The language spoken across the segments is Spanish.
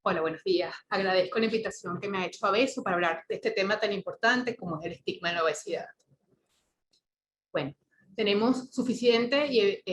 Hola, buenos días. Agradezco la invitación que me ha hecho Abeso para hablar de este tema tan importante como es el estigma en la obesidad. Bueno, tenemos suficiente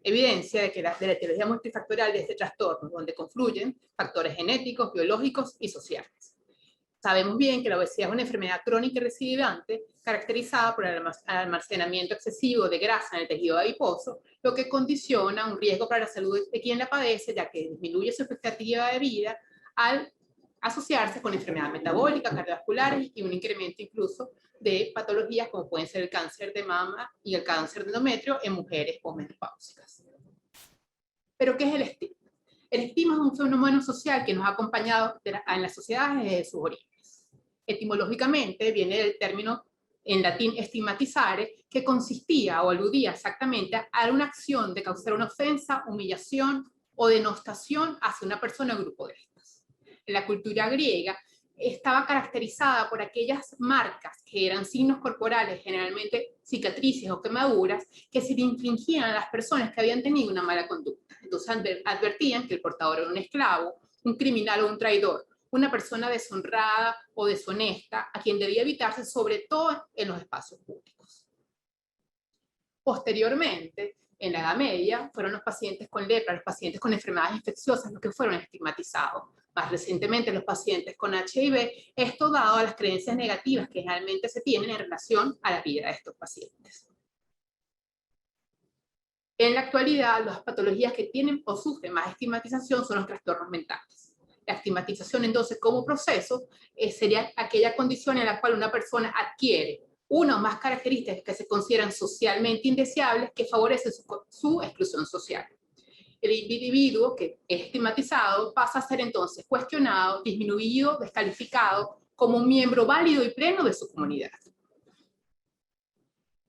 evidencia de la etiología multifactorial de este trastorno, donde confluyen factores genéticos, biológicos y sociales. Sabemos bien que la obesidad es una enfermedad crónica y recidivante caracterizada por el almacenamiento excesivo de grasa en el tejido adiposo, lo que condiciona un riesgo para la salud de quien la padece, ya que disminuye su expectativa de vida al asociarse con enfermedades metabólicas, cardiovasculares y un incremento incluso de patologías como pueden ser el cáncer de mama y el cáncer de endometrio en mujeres posmenopáusicas. ¿Pero qué es el estigma? El estigma es un fenómeno social que nos ha acompañado en las sociedades desde sus orígenes. Etimológicamente viene del término en latín stigmatizare, que consistía o aludía exactamente a una acción de causar una ofensa, humillación o denostación hacia una persona o grupo de estas. En la cultura griega estaba caracterizada por aquellas marcas que eran signos corporales, generalmente cicatrices o quemaduras, que se le infligían a las personas que habían tenido una mala conducta. Entonces advertían que el portador era un esclavo, un criminal o un traidor, una persona deshonrada o deshonesta, a quien debía evitarse sobre todo en los espacios públicos. Posteriormente, en la Edad Media, fueron los pacientes con lepra, los pacientes con enfermedades infecciosas los que fueron estigmatizados. Más recientemente, los pacientes con HIV, esto dado a las creencias negativas que generalmente se tienen en relación a la vida de estos pacientes. En la actualidad, las patologías que tienen o sufren más estigmatización son los trastornos mentales. La estigmatización, entonces, como proceso, sería aquella condición en la cual una persona adquiere una o más características que se consideran socialmente indeseables que favorecen su exclusión social. El individuo que es estigmatizado pasa a ser entonces cuestionado, disminuido, descalificado como un miembro válido y pleno de su comunidad.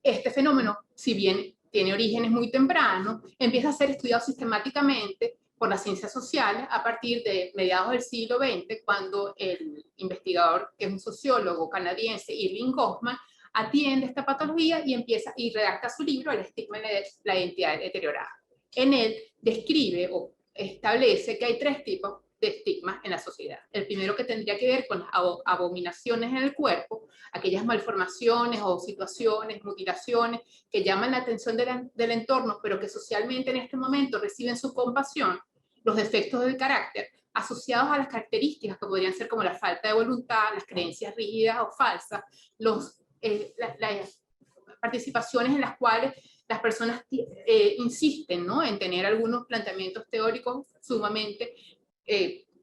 Este fenómeno, si bien tiene orígenes muy tempranos, empieza a ser estudiado sistemáticamente por las ciencias sociales a partir de mediados del siglo XX, cuando el investigador, que es un sociólogo canadiense, Irving Goffman, atiende esta patología y empieza y redacta su libro El estigma de la identidad deteriorada. En él describe o establece que hay tres tipos de estigmas en la sociedad. El primero, que tendría que ver con las abominaciones en el cuerpo, aquellas malformaciones o situaciones, mutilaciones que llaman la atención del entorno, pero que socialmente en este momento reciben su compasión, los defectos del carácter, asociados a las características que podrían ser como la falta de voluntad, las creencias rígidas o falsas, las participaciones en las cuales las personas insisten, ¿no?, en tener algunos planteamientos teóricos sumamente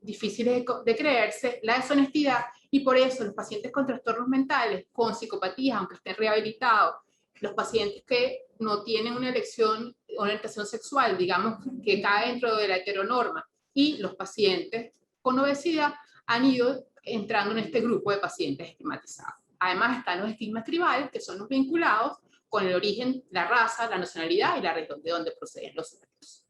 difíciles de creerse, la deshonestidad, y por eso los pacientes con trastornos mentales, con psicopatías, aunque estén rehabilitados, los pacientes que no tienen una orientación sexual, digamos, que cae dentro de la heteronorma, y los pacientes con obesidad han ido entrando en este grupo de pacientes estigmatizados. Además están los estigmas tribales, que son los vinculados con el origen, la raza, la nacionalidad y la región de donde proceden los sujetos.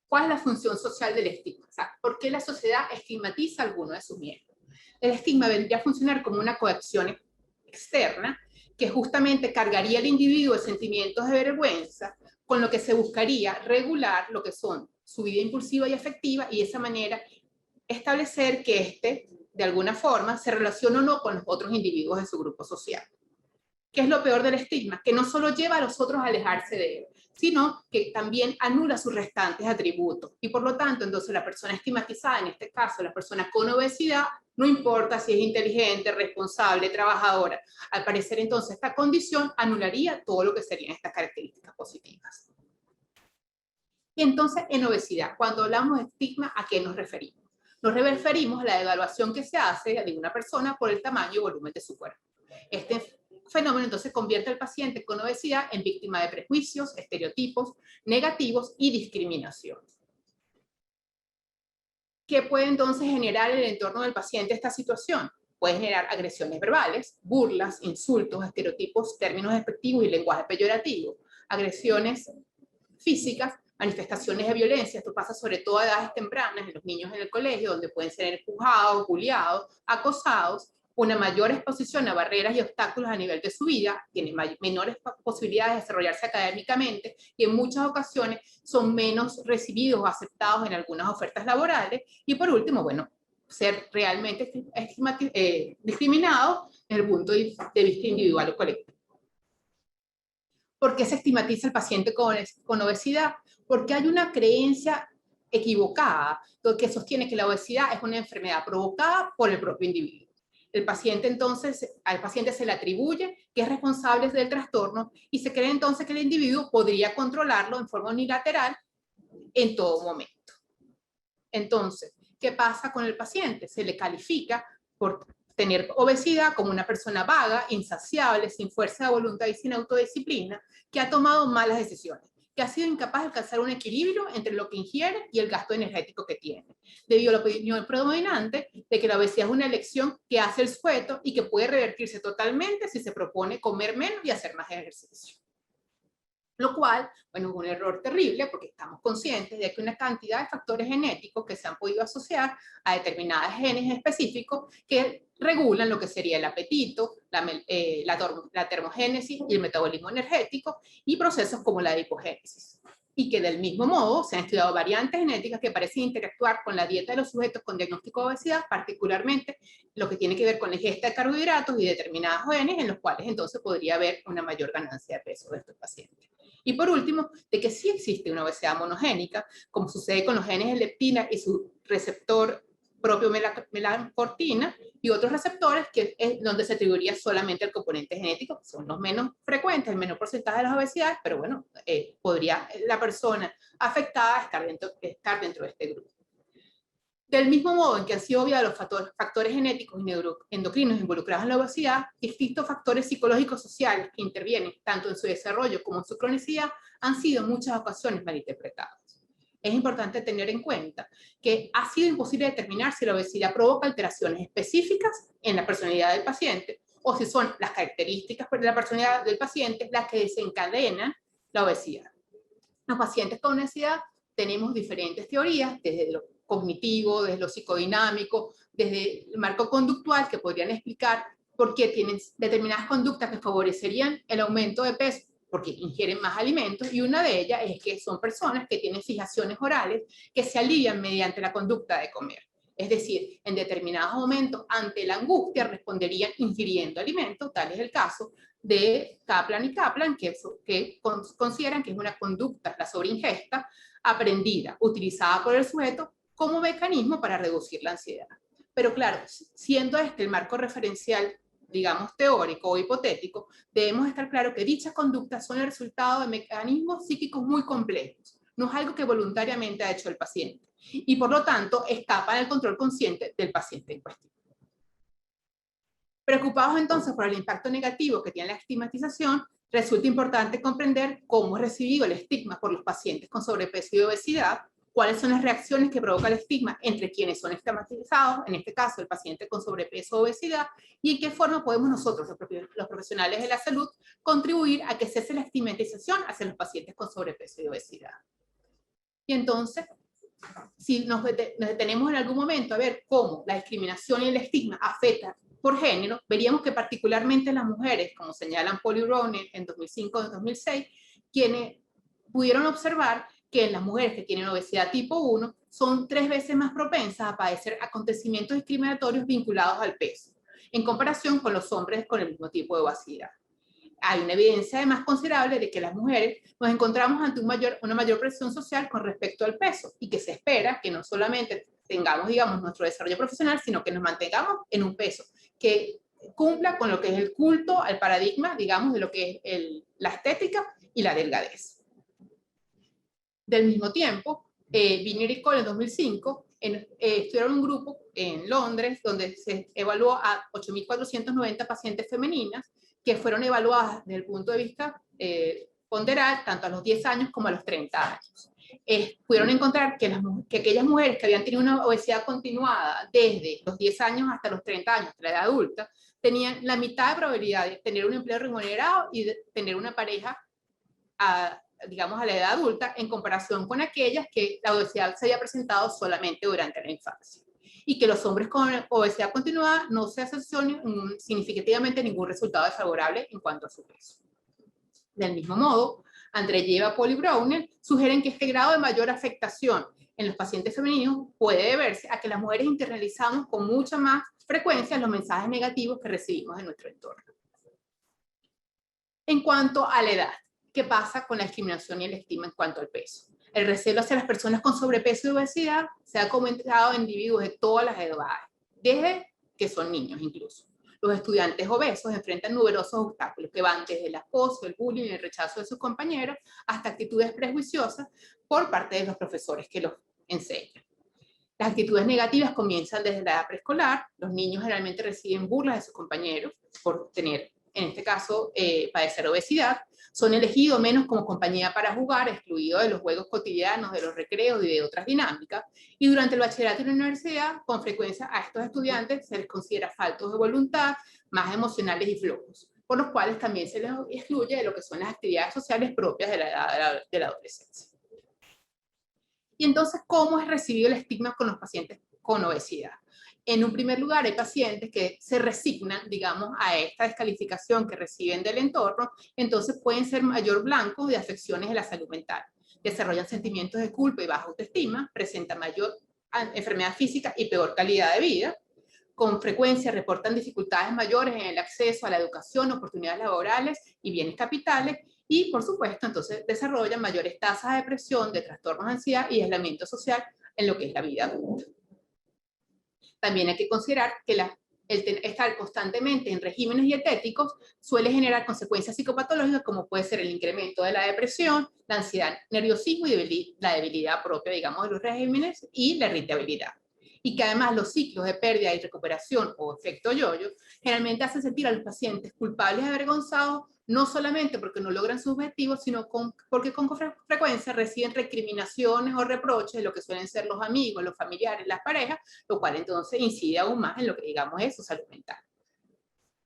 ¿Cuál es la función social del estigma? O sea, ¿por qué la sociedad estigmatiza a alguno de sus miembros? El estigma vendría a funcionar como una coacción externa que justamente cargaría al individuo de sentimientos de vergüenza, con lo que se buscaría regular lo que son su vida impulsiva y afectiva, y de esa manera establecer que éste, de alguna forma, se relaciona o no con los otros individuos de su grupo social. ¿Qué es lo peor del estigma? Que no solo lleva a los otros a alejarse de él, sino que también anula sus restantes atributos. Y por lo tanto, entonces la persona estigmatizada, en este caso la persona con obesidad, no importa si es inteligente, responsable, trabajadora, al parecer entonces esta condición anularía todo lo que serían estas características positivas. Y entonces en obesidad, cuando hablamos de estigma, ¿a qué nos referimos? Nos referimos a la evaluación que se hace de una persona por el tamaño y volumen de su cuerpo. Este fenómeno entonces convierte al paciente con obesidad en víctima de prejuicios, estereotipos negativos y discriminación. ¿Qué puede entonces generar en el entorno del paciente esta situación? Puede generar agresiones verbales, burlas, insultos, estereotipos, términos despectivos y lenguaje peyorativo, agresiones físicas, manifestaciones de violencia. Esto pasa sobre todo a edades tempranas, en los niños en el colegio, donde pueden ser empujados, bulleados, acosados, una mayor exposición a barreras y obstáculos a nivel de su vida, tienen menores posibilidades de desarrollarse académicamente y en muchas ocasiones son menos recibidos o aceptados en algunas ofertas laborales. Y por último, bueno, ser realmente discriminados desde el punto de vista individual o colectivo. ¿Por qué se estigmatiza al paciente con obesidad? Porque hay una creencia equivocada que sostiene que la obesidad es una enfermedad provocada por el propio individuo. El paciente entonces, al paciente se le atribuye que es responsable del trastorno y se cree entonces que el individuo podría controlarlo en forma unilateral en todo momento. Entonces, ¿qué pasa con el paciente? Se le califica por tener obesidad como una persona vaga, insaciable, sin fuerza de voluntad y sin autodisciplina, que ha tomado malas decisiones, que ha sido incapaz de alcanzar un equilibrio entre lo que ingiere y el gasto energético que tiene, debido a la opinión predominante de que la obesidad es una elección que hace el sujeto y que puede revertirse totalmente si se propone comer menos y hacer más ejercicio. Lo cual, bueno, es un error terrible porque estamos conscientes de que una cantidad de factores genéticos que se han podido asociar a determinados genes específicos que regulan lo que sería el apetito, la termogénesis y el metabolismo energético y procesos como la hipogénesis. Y que del mismo modo se han estudiado variantes genéticas que parecen interactuar con la dieta de los sujetos con diagnóstico de obesidad, particularmente lo que tiene que ver con la ingesta de carbohidratos y determinados genes en los cuales entonces podría haber una mayor ganancia de peso de estos pacientes. Y por último, de que sí existe una obesidad monogénica, como sucede con los genes de leptina y su receptor propio melanocortina y otros receptores que es donde se atribuiría solamente el componente genético, son los menos frecuentes, el menor porcentaje de las obesidades, pero bueno, podría la persona afectada estar dentro de este grupo. Del mismo modo en que han sido obviados los factores genéticos y neuroendocrinos involucrados en la obesidad, distintos factores psicológicos sociales que intervienen tanto en su desarrollo como en su cronicidad han sido en muchas ocasiones malinterpretados. Es importante tener en cuenta que ha sido imposible determinar si la obesidad provoca alteraciones específicas en la personalidad del paciente o si son las características de la personalidad del paciente las que desencadenan la obesidad. Los pacientes con obesidad tenemos diferentes teorías, desde lo cognitivo, desde lo psicodinámico, desde el marco conductual, que podrían explicar por qué tienen determinadas conductas que favorecerían el aumento de peso, porque ingieren más alimentos, y una de ellas es que son personas que tienen fijaciones orales que se alivian mediante la conducta de comer. Es decir, en determinados momentos, ante la angustia, responderían ingiriendo alimentos, tal es el caso de Kaplan y Kaplan, que consideran que es una conducta, la sobreingesta, aprendida, utilizada por el sujeto como mecanismo para reducir la ansiedad. Pero claro, siendo este el marco referencial, digamos, teórico o hipotético, debemos estar claros que dichas conductas son el resultado de mecanismos psíquicos muy complejos. No es algo que voluntariamente ha hecho el paciente. Y por lo tanto, escapa del control consciente del paciente en cuestión. Preocupados entonces por el impacto negativo que tiene la estigmatización, resulta importante comprender cómo es recibido el estigma por los pacientes con sobrepeso y obesidad, cuáles son las reacciones que provoca el estigma entre quienes son estigmatizados, en este caso el paciente con sobrepeso o obesidad, y en qué forma podemos nosotros, los profesionales de la salud, contribuir a que cese la estigmatización hacia los pacientes con sobrepeso y obesidad. Y entonces, si nos detenemos en algún momento a ver cómo la discriminación y el estigma afectan por género, veríamos que particularmente las mujeres, como señalan Paul y Rohner en 2005-2006, quienes pudieron observar que en las mujeres que tienen obesidad tipo 1 son 3 veces más propensas a padecer acontecimientos discriminatorios vinculados al peso, en comparación con los hombres con el mismo tipo de obesidad. Hay una evidencia además considerable de que las mujeres nos encontramos ante una mayor presión social con respecto al peso y que se espera que no solamente tengamos, digamos, nuestro desarrollo profesional, sino que nos mantengamos en un peso que cumpla con lo que es el culto al paradigma, digamos, de lo que es la estética y la delgadez. Del mismo tiempo, Viner y Cole en 2005 estudiaron un grupo en Londres donde se evaluó a 8.490 pacientes femeninas que fueron evaluadas desde el punto de vista ponderal tanto a los 10 años como a los 30 años. Pudieron encontrar que aquellas mujeres que habían tenido una obesidad continuada desde los 10 años hasta los 30 años, la edad adulta, tenían la mitad de probabilidad de tener un empleo remunerado y de tener una pareja digamos, a la edad adulta, en comparación con aquellas que la obesidad se había presentado solamente durante la infancia. y que los hombres con obesidad continuada no se asocian significativamente ningún resultado desfavorable en cuanto a su peso. Del mismo modo, Andreeva, Paul y Browner sugieren que este grado de mayor afectación en los pacientes femeninos puede deberse a que las mujeres internalizamos con mucha más frecuencia los mensajes negativos que recibimos de nuestro entorno. En cuanto a la edad, ¿qué pasa con la discriminación y el estigma en cuanto al peso? El recelo hacia las personas con sobrepeso y obesidad se ha comentado en individuos de todas las edades, desde que son niños incluso. Los estudiantes obesos enfrentan numerosos obstáculos que van desde el acoso, el bullying y el rechazo de sus compañeros hasta actitudes prejuiciosas por parte de los profesores que los enseñan. Las actitudes negativas comienzan desde la edad preescolar. Los niños generalmente reciben burlas de sus compañeros por tener, en este caso, padecer obesidad. Son elegidos menos como compañía para jugar, excluidos de los juegos cotidianos, de los recreos y de otras dinámicas. Y durante el bachillerato y la universidad, con frecuencia a estos estudiantes se les considera faltos de voluntad, más emocionales y flojos, por los cuales también se les excluye de lo que son las actividades sociales propias de la edad de la adolescencia. Y entonces, ¿cómo es recibido el estigma con los pacientes con obesidad? En un primer lugar, hay pacientes que se resignan, digamos, a esta descalificación que reciben del entorno, entonces pueden ser mayor blanco de afecciones de la salud mental. Desarrollan sentimientos de culpa y baja autoestima, presentan mayor enfermedad física y peor calidad de vida. Con frecuencia reportan dificultades mayores en el acceso a la educación, oportunidades laborales y bienes capitales, y por supuesto entonces desarrollan mayores tasas de depresión, de trastornos de ansiedad y aislamiento social en lo que es la vida adulta. También hay que considerar que el estar constantemente en regímenes dietéticos suele generar consecuencias psicopatológicas como puede ser el incremento de la depresión, la ansiedad, nerviosismo y la debilidad propia, digamos, de los regímenes y la irritabilidad. Y que además los ciclos de pérdida y recuperación o efecto yo-yo generalmente hacen sentir a los pacientes culpables y avergonzados, no solamente porque no logran sus objetivos, sino porque con frecuencia reciben recriminaciones o reproches de lo que suelen ser los amigos, los familiares, las parejas, lo cual entonces incide aún más en lo que digamos es su salud mental.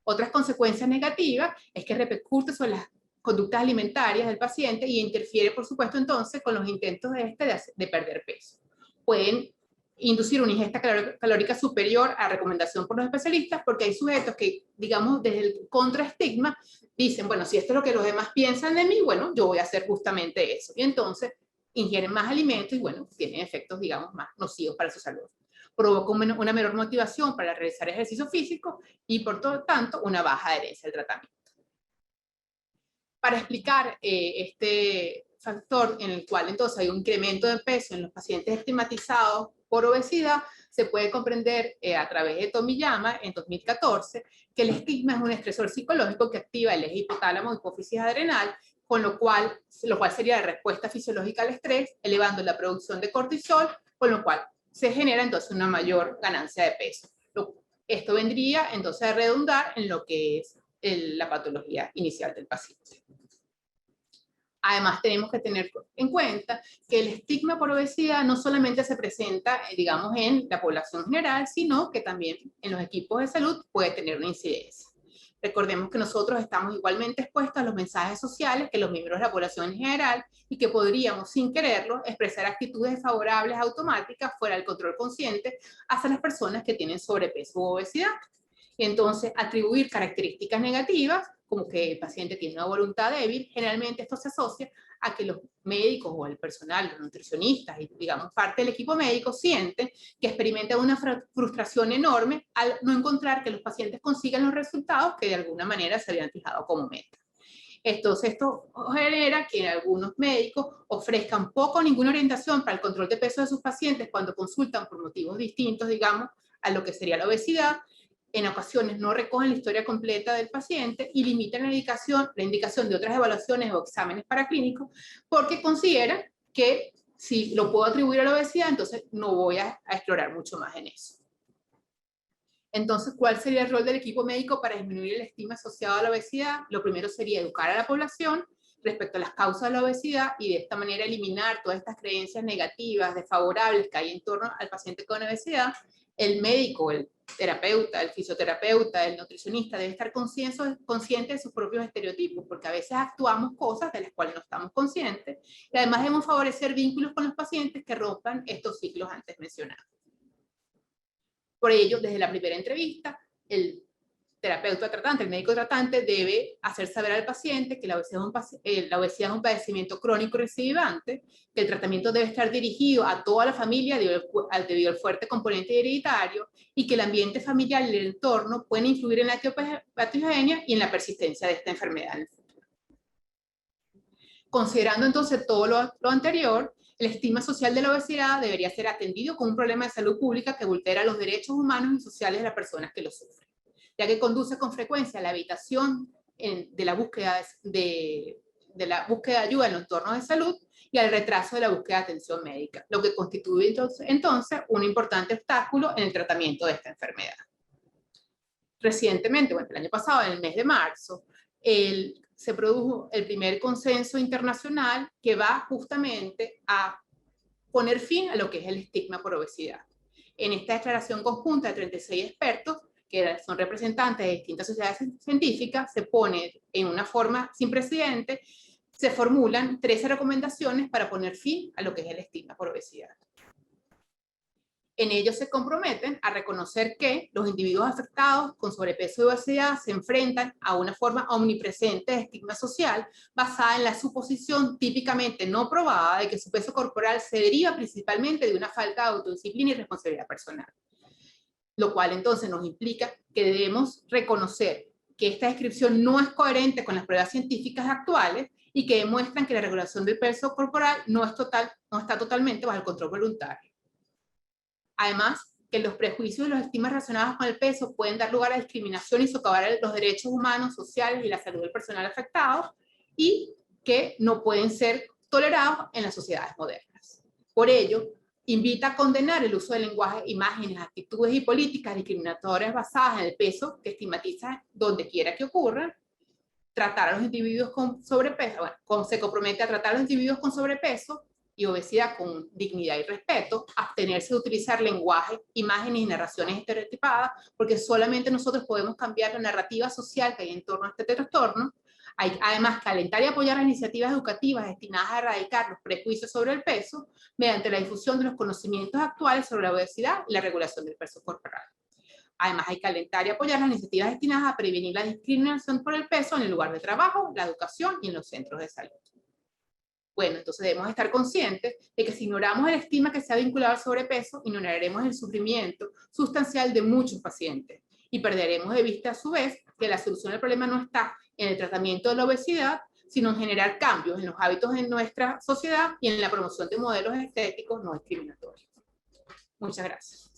Otras consecuencias negativas es que repercute sobre las conductas alimentarias del paciente y interfiere, por supuesto, entonces con los intentos de perder peso. Pueden inducir una ingesta calórica superior a recomendación por los especialistas, porque hay sujetos que, digamos, desde el contraestigma, dicen, bueno, si esto es lo que los demás piensan de mí, bueno, yo voy a hacer justamente eso. Y entonces ingieren más alimentos y, bueno, tienen efectos, digamos, más nocivos para su salud. Provoca una menor motivación para realizar ejercicio físico y, por lo tanto, una baja adherencia al tratamiento. Para explicar este factor en el cual entonces hay un incremento de peso en los pacientes estigmatizados por obesidad, se puede comprender a través de Tomiyama en 2014 que el estigma es un estresor psicológico que activa el eje hipotálamo hipófisis adrenal, con lo cual sería la respuesta fisiológica al estrés, elevando la producción de cortisol, con lo cual se genera entonces una mayor ganancia de peso. Esto vendría entonces a redundar en lo que es la patología inicial del paciente. Además, tenemos que tener en cuenta que el estigma por obesidad no solamente se presenta, digamos, en la población general, sino que también en los equipos de salud puede tener una incidencia. Recordemos que nosotros estamos igualmente expuestos a los mensajes sociales que los miembros de la población en general y que podríamos, sin quererlo, expresar actitudes desfavorables automáticas fuera del control consciente hacia las personas que tienen sobrepeso u obesidad. Y entonces, atribuir características negativas, como que el paciente tiene una voluntad débil, generalmente esto se asocia a que los médicos o el personal, los nutricionistas y, digamos, parte del equipo médico sienten que experimentan una frustración enorme al no encontrar que los pacientes consigan los resultados que de alguna manera se habían fijado como meta. Entonces, esto genera que algunos médicos ofrezcan poco o ninguna orientación para el control de peso de sus pacientes cuando consultan por motivos distintos, digamos, a lo que sería la obesidad. En ocasiones no recogen la historia completa del paciente y limitan la indicación de otras evaluaciones o exámenes paraclínicos porque consideran que si lo puedo atribuir a la obesidad, entonces no voy a explorar mucho más en eso. Entonces, ¿cuál sería el rol del equipo médico para disminuir el estigma asociado a la obesidad? Lo primero sería educar a la población respecto a las causas de la obesidad y de esta manera eliminar todas estas creencias negativas, desfavorables que hay en torno al paciente con obesidad. El médico, el terapeuta, el fisioterapeuta, el nutricionista debe estar consciente de sus propios estereotipos, porque a veces actuamos cosas de las cuales no estamos conscientes, y además debemos favorecer vínculos con los pacientes que rompan estos ciclos antes mencionados. Por ello, desde la primera entrevista, el terapeuta tratante, el médico tratante, debe hacer saber al paciente que la obesidad es un padecimiento crónico recidivante, que el tratamiento debe estar dirigido a toda la familia debido al fuerte componente hereditario y que el ambiente familiar y el entorno pueden influir en la etiopatogenia y en la persistencia de esta enfermedad en el futuro. Considerando entonces todo lo anterior, el estigma social de la obesidad debería ser atendido como un problema de salud pública que vulnera los derechos humanos y sociales de las personas que lo sufren, ya que conduce con frecuencia a la evitación de la búsqueda de ayuda en los entornos de salud y al retraso de la búsqueda de atención médica, lo que constituye entonces un importante obstáculo en el tratamiento de esta enfermedad. Recientemente, bueno, el año pasado, en el mes de marzo, se produjo el primer consenso internacional que va justamente a poner fin a lo que es el estigma por obesidad. En esta declaración conjunta de 36 expertos, que son representantes de distintas sociedades científicas, se pone en una forma sin precedente, se formulan 13 recomendaciones para poner fin a lo que es el estigma por obesidad. En ellos se comprometen a reconocer que los individuos afectados con sobrepeso y obesidad se enfrentan a una forma omnipresente de estigma social basada en la suposición típicamente no probada de que su peso corporal se deriva principalmente de una falta de autodisciplina y responsabilidad personal. Lo cual entonces nos implica que debemos reconocer que esta descripción no es coherente con las pruebas científicas actuales y que demuestran que la regulación del peso corporal no está totalmente bajo el control voluntario. Además, que los prejuicios y los estigmas relacionados con el peso pueden dar lugar a discriminación y socavar los derechos humanos, sociales y la salud del personal afectado, y que no pueden ser tolerados en las sociedades modernas. Por ello, invita a condenar el uso del lenguaje, imágenes, actitudes y políticas discriminatorias basadas en el peso que estigmatizan donde quiera que ocurra, tratar a los individuos con sobrepeso, bueno, se compromete a tratar a los individuos con sobrepeso y obesidad con dignidad y respeto, abstenerse de utilizar lenguaje, imágenes y narraciones estereotipadas, porque solamente nosotros podemos cambiar la narrativa social que hay en torno a este trastorno. Hay además que alentar y apoyar las iniciativas educativas destinadas a erradicar los prejuicios sobre el peso mediante la difusión de los conocimientos actuales sobre la obesidad y la regulación del peso corporal. Además, hay que alentar y apoyar las iniciativas destinadas a prevenir la discriminación por el peso en el lugar de trabajo, la educación y en los centros de salud. Bueno, entonces debemos estar conscientes de que si ignoramos el estigma que se ha vinculado al sobrepeso, ignoraremos el sufrimiento sustancial de muchos pacientes y perderemos de vista a su vez que la solución del problema no está en el tratamiento de la obesidad, sino en generar cambios en los hábitos en nuestra sociedad y en la promoción de modelos estéticos no discriminatorios. Muchas gracias.